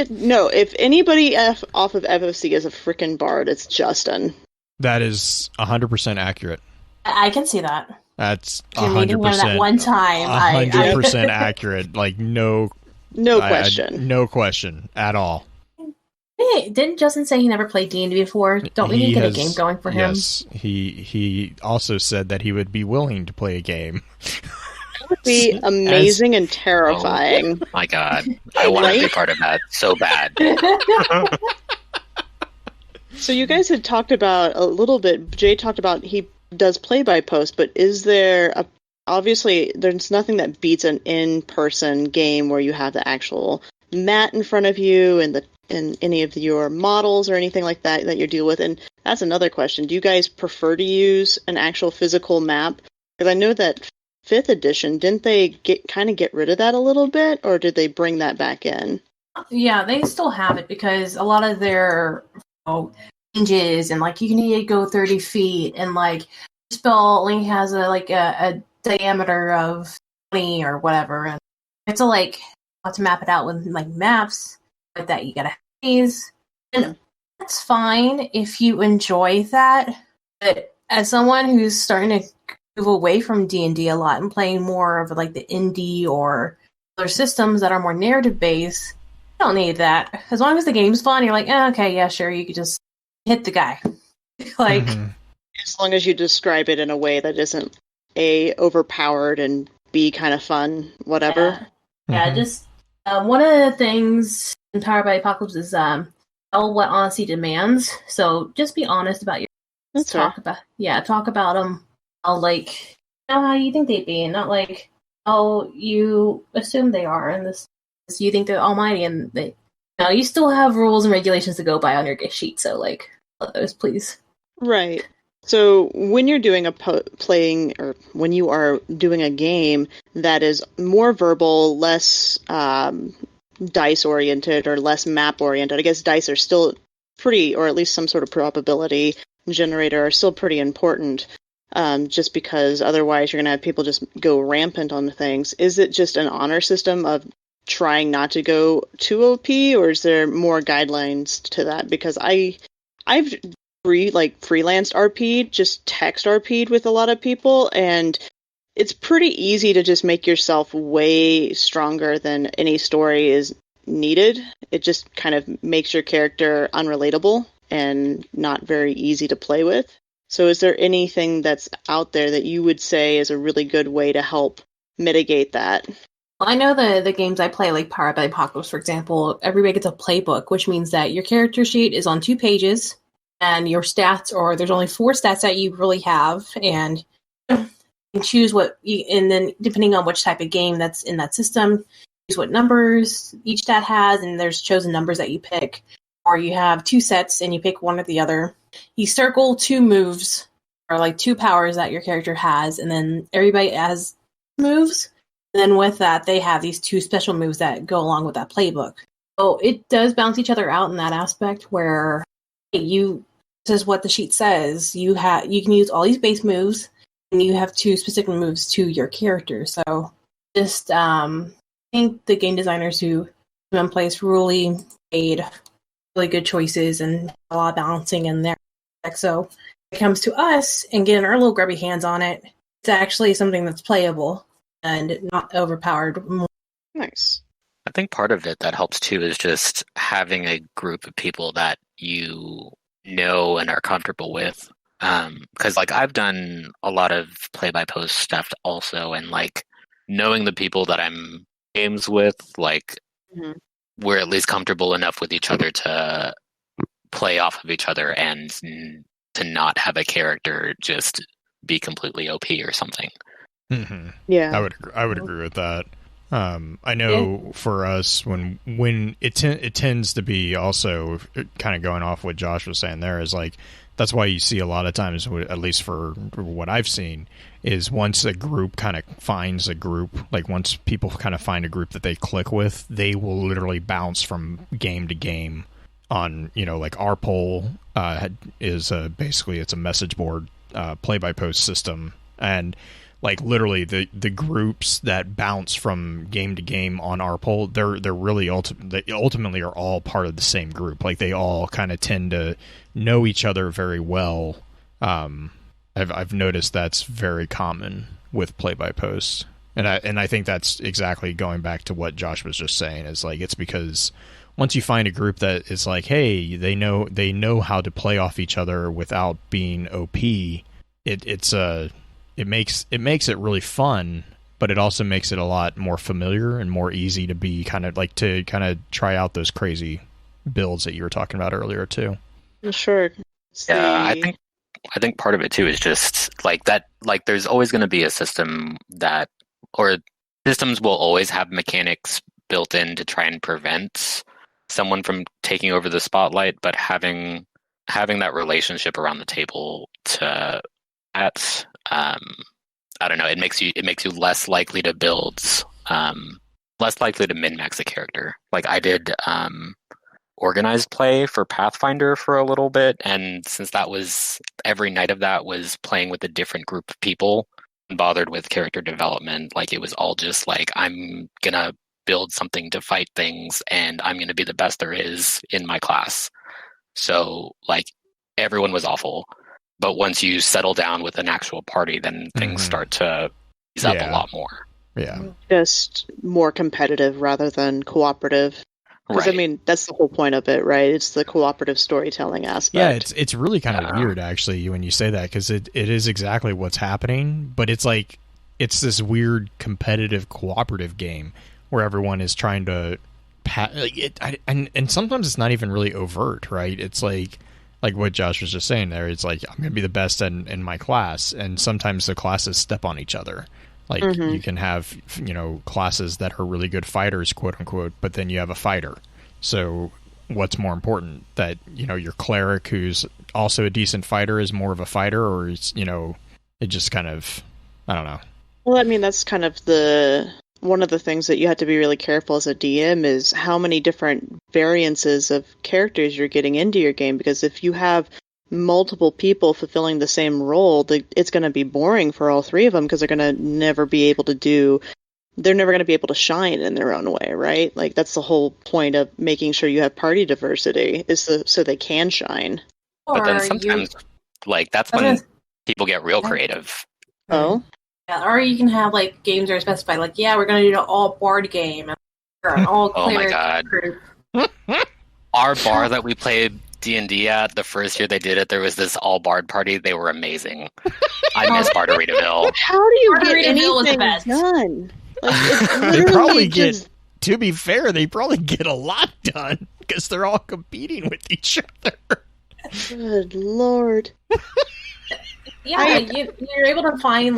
No, if anybody off of FFC is a freaking bard, it's Justin. That is 100% accurate. I can see that. That's 100%. That one time, 100% accurate. Like no question. No question at all. Didn't Justin say he never played D&D before? Don't we need to get a game going for him? Yes, he also said that he would be willing to play a game. That would be amazing and terrifying. Oh my god. I want to be part of that so bad. So you guys had talked about a little bit, Jay talked about he does play-by-post, but is there obviously there's nothing that beats an in-person game where you have the actual mat in front of you and any of your models or anything like that you deal with. And that's another question. Do you guys prefer to use an actual physical map? Because I know that 5th edition, didn't they get rid of that a little bit, or did they bring that back in? Yeah, they still have it because a lot of their ranges and like you need to go 30 feet and like spell only has a diameter of 20 or whatever, and you have to map it out with like maps like that. You gotta have these, and that's fine if you enjoy that. But as someone who's starting to move away from D&D a lot and playing more of like the indie or other systems that are more narrative based, you don't need that. As long as the game's fun, you're like, okay, yeah, sure, you could just hit the guy. As long as you describe it in a way that isn't A, overpowered, and B, kind of fun, whatever. Yeah, just one of the things in Powered by Apocalypse is tell what honesty demands. So just be honest about your talk about them. How you think they'd be, and not like how you assume they are, and this you think they're almighty, and you still have rules and regulations to go by on your sheet. So like those, please. Right. So when you're doing when you are doing a game that is more verbal, less dice oriented, or less map oriented, I guess dice are still pretty, or at least some sort of probability generator are still pretty important. Just because otherwise you're going to have people just go rampant on things. Is it just an honor system of trying not to go too OP, or is there more guidelines to that? Because I've freelanced RP'd, just text RP'd with a lot of people, and it's pretty easy to just make yourself way stronger than any story is needed. It just kind of makes your character unrelatable and not very easy to play with. So is there anything that's out there that you would say is a really good way to help mitigate that? Well, I know the games I play, like Powered by Apocalypse, for example, everybody gets a playbook, which means that your character sheet is on 2 pages, and your stats, or there's only 4 stats that you really have, and you can choose and then depending on which type of game that's in that system, choose what numbers each stat has, and there's chosen numbers that you pick. Or you have 2 sets and you pick one or the other. You circle 2 moves, or like 2 powers that your character has, and then everybody has moves. And then with that, they have these 2 special moves that go along with that playbook. So it does balance each other out in that aspect where this is what the sheet says. You can use all these base moves, and you have 2 specific moves to your character. So just I think the game designers who put in place really made really good choices and a lot of balancing in there. So when it comes to us and getting our little grubby hands on it, it's actually something that's playable and not overpowered. Nice. I think part of it that helps too is just having a group of people that you know and are comfortable with. Because I've done a lot of play-by-post stuff also, and knowing the people that I'm games with, we're at least comfortable enough with each other to play off of each other and to not have a character just be completely OP or something. Mm-hmm. Yeah, I would agree with that. I know for us, when it tends to be also kind of going off what Josh was saying there is that's why you see a lot of times, at least for what I've seen, is once a group kind of finds a group, once people kind of find a group that they click with, they will literally bounce from game to game on, our poll is basically it's a message board play-by-post system. And literally the groups that bounce from game to game on our poll, they're really they ultimately are all part of the same group. They all kind of tend to know each other very well. I've noticed that's very common with play-by-post, and I think that's exactly going back to what Josh was just saying. Is it's because once you find a group that is like, hey, they know how to play off each other without being OP, it makes it really fun, but it also makes it a lot more familiar and more easy to be kind of try out those crazy builds that you were talking about earlier too. Sure. Yeah, I think part of it too is just like that. Like, there's always going to be a system or systems will always have mechanics built in to try and prevent someone from taking over the spotlight. But having that relationship around the table I don't know. It makes you less likely to build, less likely to min-max a character. Like, I did organized play for Pathfinder for a little bit, and since that was every night of that was playing with a different group of people, bothered with character development. Like, it was all just like, I'm gonna build something to fight things, and I'm gonna be the best there is in my class. So like, everyone was awful. But once you settle down with an actual party, then things start to ease up a lot more. Yeah. Just more competitive rather than cooperative. Because, Right. I mean, that's the whole point of it, right? It's the cooperative storytelling aspect. Yeah, it's really kind of weird, actually, when you say that, because it is exactly what's happening, but it's like, it's this weird competitive cooperative game where everyone is trying to... and sometimes it's not even really overt, right? It's like what Josh was just saying there. It's like, I'm going to be the best in my class, and sometimes the classes step on each other. Like, you can have, classes that are really good fighters, quote unquote, but then you have a fighter. So what's more important? That, your cleric, who's also a decent fighter, is more of a fighter, or is, it just kind of, I don't know. Well, I mean, that's kind of one of the things that you have to be really careful as a DM is how many different variances of characters you're getting into your game, because if you have multiple people fulfilling the same role, it's going to be boring for all three of them, because they're never going to be able to shine in their own way, right? Like, that's the whole point of making sure you have party diversity, is so they can shine. But then sometimes, that's when people get real creative. Oh? Yeah, or you can have, games that are specified, we're going to do an all-bard game, or an all-cleric group. Our bar that we played D&D at, the first year they did it, there was this all-bard party. They were amazing. I miss Barteritaville. How do you get Barteritaville was the anything best. done? They probably to be fair, they probably get a lot done, because they're all competing with each other. Good Lord. Yeah, you're able to find,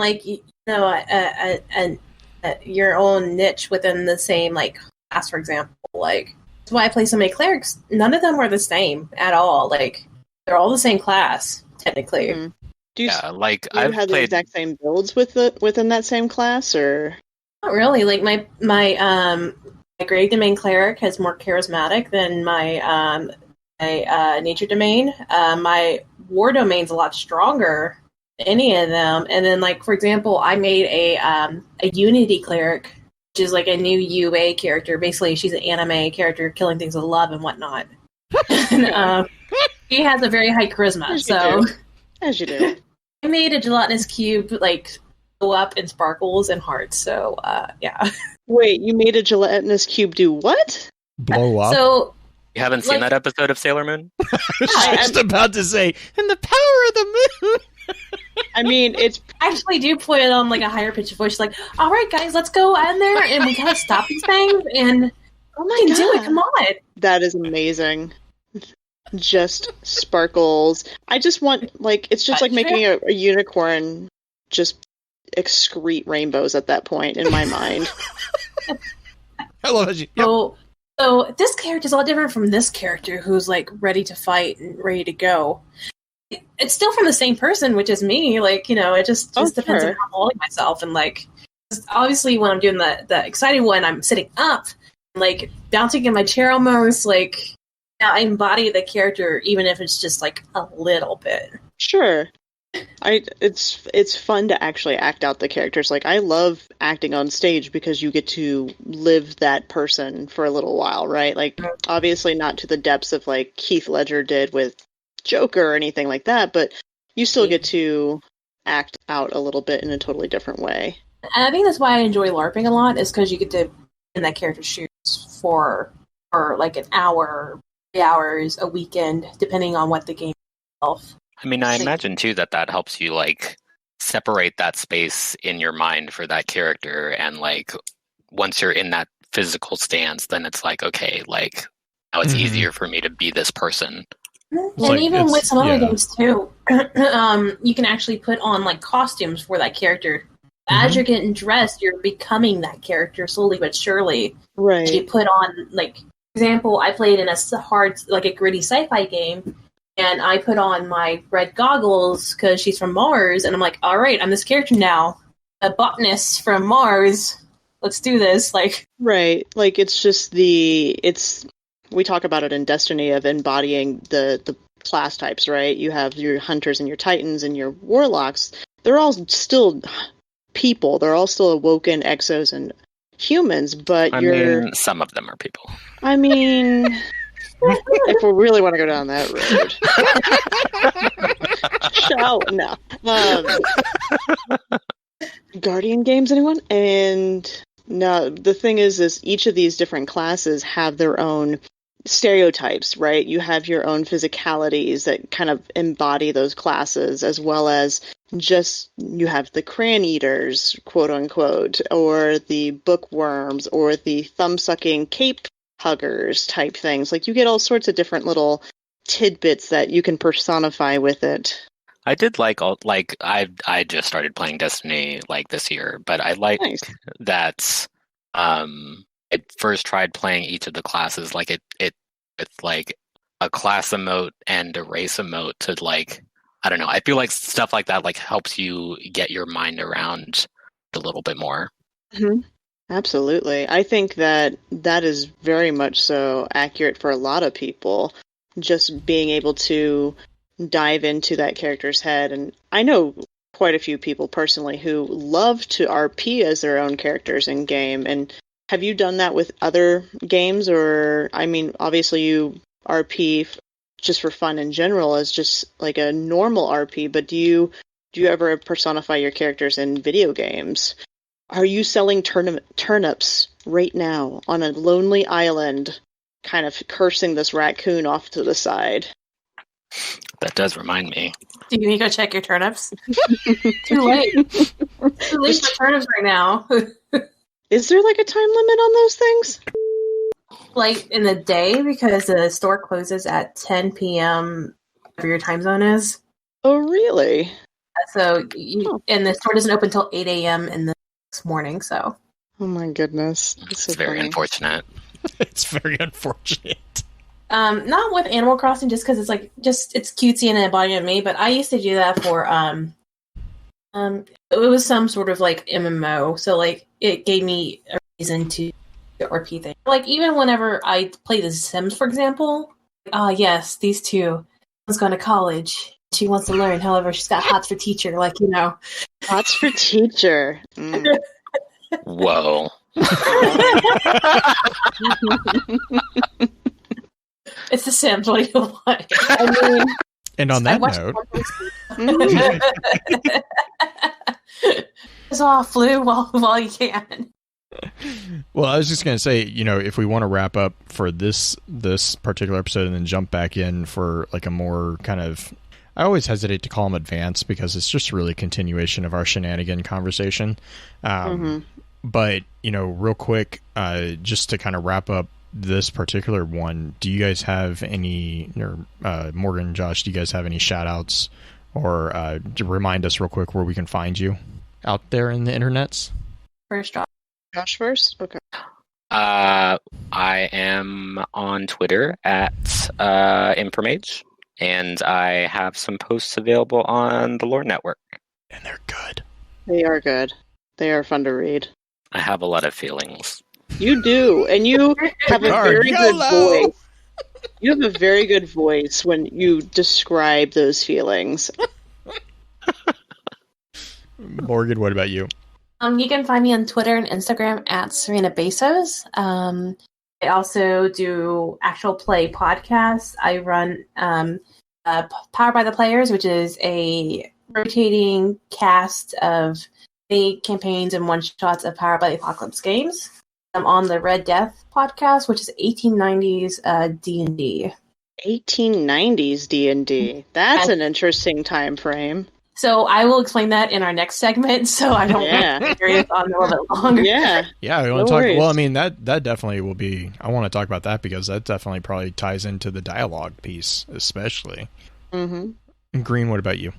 your own niche within the same, class, for example. That's why I play so many clerics. None of them were the same at all. They're all the same class, technically. Mm-hmm. Do you have played the exact same builds within that same class, or? Not really. My Grave Domain cleric has more charismatic than my Nature Domain. My War Domain's a lot stronger than any of them. And then, for example, I made a Unity cleric, which is a new UA character. Basically, she's an anime character killing things with love and whatnot. And, she has a very high charisma. As you do. I made a gelatinous cube, go up in sparkles and hearts. So, yeah. Wait, you made a gelatinous cube do what? Blow up? So, you haven't seen that episode of Sailor Moon? I was just about to say, and the power of the moon! I mean, it's... I actually do put it on, a higher pitch of voice. All right, guys, let's go in there, and we gotta stop these things, and... Oh my God. Do it, come on! That is amazing. Just sparkles. I just want, it's just like making a unicorn just excrete rainbows at that point in my mind. I love it. Yep. So this character is a lot different from this character who's ready to fight and ready to go. It's still from the same person, which is me. It just depends on how I'm holding myself. And obviously when I'm doing the exciting one, I'm sitting up, bouncing in my chair almost. I embody the character, even if it's just a little bit. Sure. It's fun to actually act out the characters. I love acting on stage because you get to live that person for a little while, right? Obviously not to the depths of Heath Ledger did with Joker or anything like that, but you still get to act out a little bit in a totally different way. And I think that's why I enjoy LARPing a lot, is because you get to be in that character's shoes for for like an hour, 3 hours a weekend, depending on what the game itself. I mean, I imagine too that helps you like separate that space in your mind for that character, and like once you're in that physical stance, then it's like, okay, like now it's easier for me to be this person. And like, even with some other games too, you can actually put on like costumes for that character. As you're getting dressed, you're becoming that character slowly but surely. Right. You put on, like, for example, I played in a hard, like a gritty sci-fi game, and I put on my red goggles because she's from Mars, and I'm like, all right, I'm this character now, a botanist from Mars. Let's do this. Like, right. Like, it's just we talk about it in Destiny of embodying the class types, right? You have your hunters and your titans and your warlocks. They're all still people. They're all still awoken exos and humans, but I mean, some of them are people. I mean, if we really want to go down that road. Guardian games, anyone? And no, the thing is each of these different classes have their own stereotypes, right? You have your own physicalities that kind of embody those classes, as well as just you have the crayon eaters, quote unquote, or the bookworms, or the thumb-sucking cape huggers type things. Like, you get all sorts of different little tidbits that you can personify with it. I did I just started playing Destiny like this year, but I liked that I first tried playing each of the classes like it with like a class emote and a race emote to like, I don't know. I feel like stuff like that like helps you get your mind around a little bit more. Mm-hmm. Absolutely. I think that is very much so accurate for a lot of people, just being able to dive into that character's head. And I know quite a few people personally who love to RP as their own characters in game. And have you done that with other games? Or, I mean, obviously you RP just for fun in general as just like a normal RP, but do you ever personify your characters in video games? Are you selling turnips right now on a lonely island, kind of cursing this raccoon off to the side? That does remind me. Do you need to go check your turnips? Too late. Too late for turnips right now. Is there like a time limit on those things? Like in the day, because the store closes at 10 p.m. whatever your time zone is. Oh, really? So, and the store doesn't open until 8 a.m. in the next morning, so. Oh my goodness. It's very unfortunate. It's very unfortunate. Not with Animal Crossing, just because it's like, it's cutesy and an embodiment of me, but I used to do that for, it was some sort of like MMO, so like, it gave me a reason to RP thing. Like, even whenever I play The Sims, for example, yes, these two, one's going to college. She wants to learn, however, she's got hots for teacher, like, you know. Hots for teacher. Mm. Whoa. It's The Sims, what do you want? I mean, and on that note... It's all flu while you can. Well, I was just going to say, you know, if we want to wrap up for this particular episode and then jump back in for like a more kind of, I always hesitate to call them advanced because it's just really a continuation of our shenanigan conversation. But, you know, real quick, just to kind of wrap up this particular one, do you guys have any, or Morgan, Josh, do you guys have any shout outs or to remind us real quick where we can find you out there in the internets? First Josh. Josh first? Okay. I am on Twitter at InferMage, and I have some posts available on the Lore Network. And they're good. They are good. They are fun to read. I have a lot of feelings. You do, and you have a very good voice. You have a very good voice when you describe those feelings. Morgan, what about you? You can find me on Twitter and Instagram at SirenaBesos. I also do actual play podcasts. I run Powered by the Players, which is a rotating cast of mini campaigns and one-shots of Powered by the Apocalypse games. on the Red Death podcast, which is 1890s D&D. 1890s D&D. That's an interesting time frame. So I will explain that in our next segment, so I don't carry this on a little bit longer. Yeah, we want to talk. Well, I mean, that definitely will be. I want to talk about that because that definitely probably ties into the dialogue piece, especially. Mm-hmm. Green, what about you?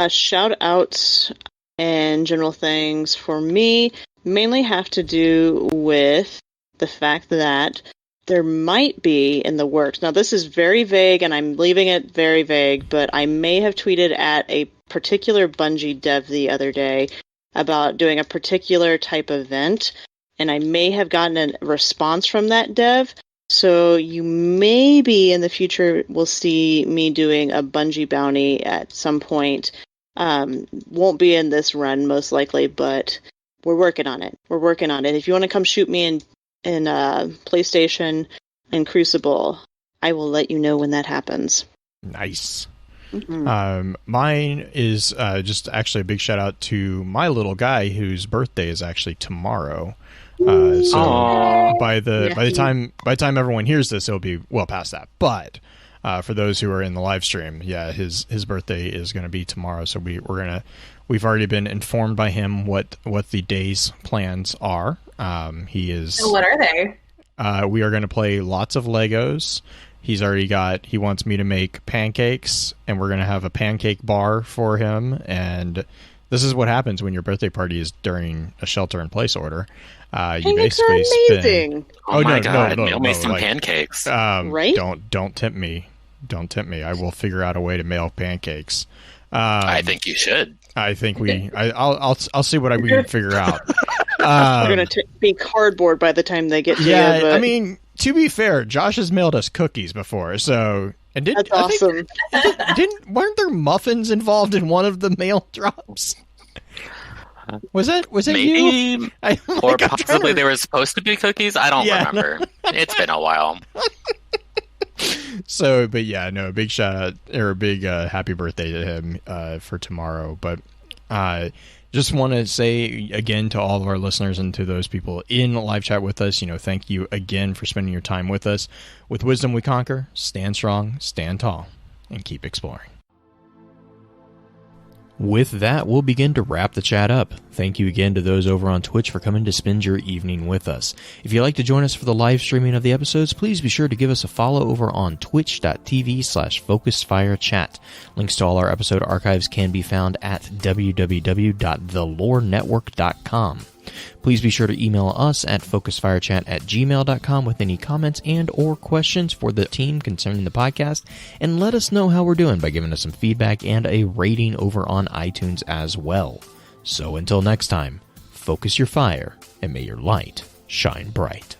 Shout outs and general things for me mainly have to do with the fact that there might be in the works. Now, this is very vague, and I'm leaving it very vague, but I may have tweeted at a particular Bungie dev the other day about doing a particular type of event, and I may have gotten a response from that dev. So you maybe in the future will see me doing a Bungie bounty at some point. Won't be in this run, most likely, but we're working on it. If you want to come shoot me in PlayStation and Crucible, I will let you know when that happens. Nice. Mm-hmm. Mine is just actually a big shout out to my little guy whose birthday is actually tomorrow. By the time everyone hears this, it'll be well past that. But for those who are in the live stream, his birthday is going to be tomorrow. So we've already been informed by him what the day's plans are. So what are they? We are going to play lots of Legos. He wants me to make pancakes, and we're going to have a pancake bar for him. And this is what happens when your birthday party is during a shelter-in-place order. You basically amazing. Oh my God! Mail me some pancakes. Right? Don't tempt me. Don't tempt me. I will figure out a way to mail pancakes. I think you should. I think I'll see what we can figure out. We're going to be cardboard by the time they get to you. But... I mean, to be fair, Josh has mailed us cookies before, so... That's awesome. Weren't there muffins involved in one of the mail drops? Was it you? Or possibly they were supposed to be cookies? I don't remember. It's been a while. So, but a big shout out, or a big happy birthday to him for tomorrow. But just want to say again to all of our listeners and to those people in the live chat with us, thank you again for spending your time with us. With wisdom we conquer, stand strong, stand tall, and keep exploring. With that, we'll begin to wrap the chat up. Thank you again to those over on Twitch for coming to spend your evening with us. If you'd like to join us for the live streaming of the episodes, please be sure to give us a follow over on twitch.tv/FocusedFireChat. Links to all our episode archives can be found at www.thelorenetwork.com. Please be sure to email us at focusedfirechat@gmail.com with any comments and or questions for the team concerning the podcast, and let us know how we're doing by giving us some feedback and a rating over on iTunes as well. So until next time, focus your fire and may your light shine bright.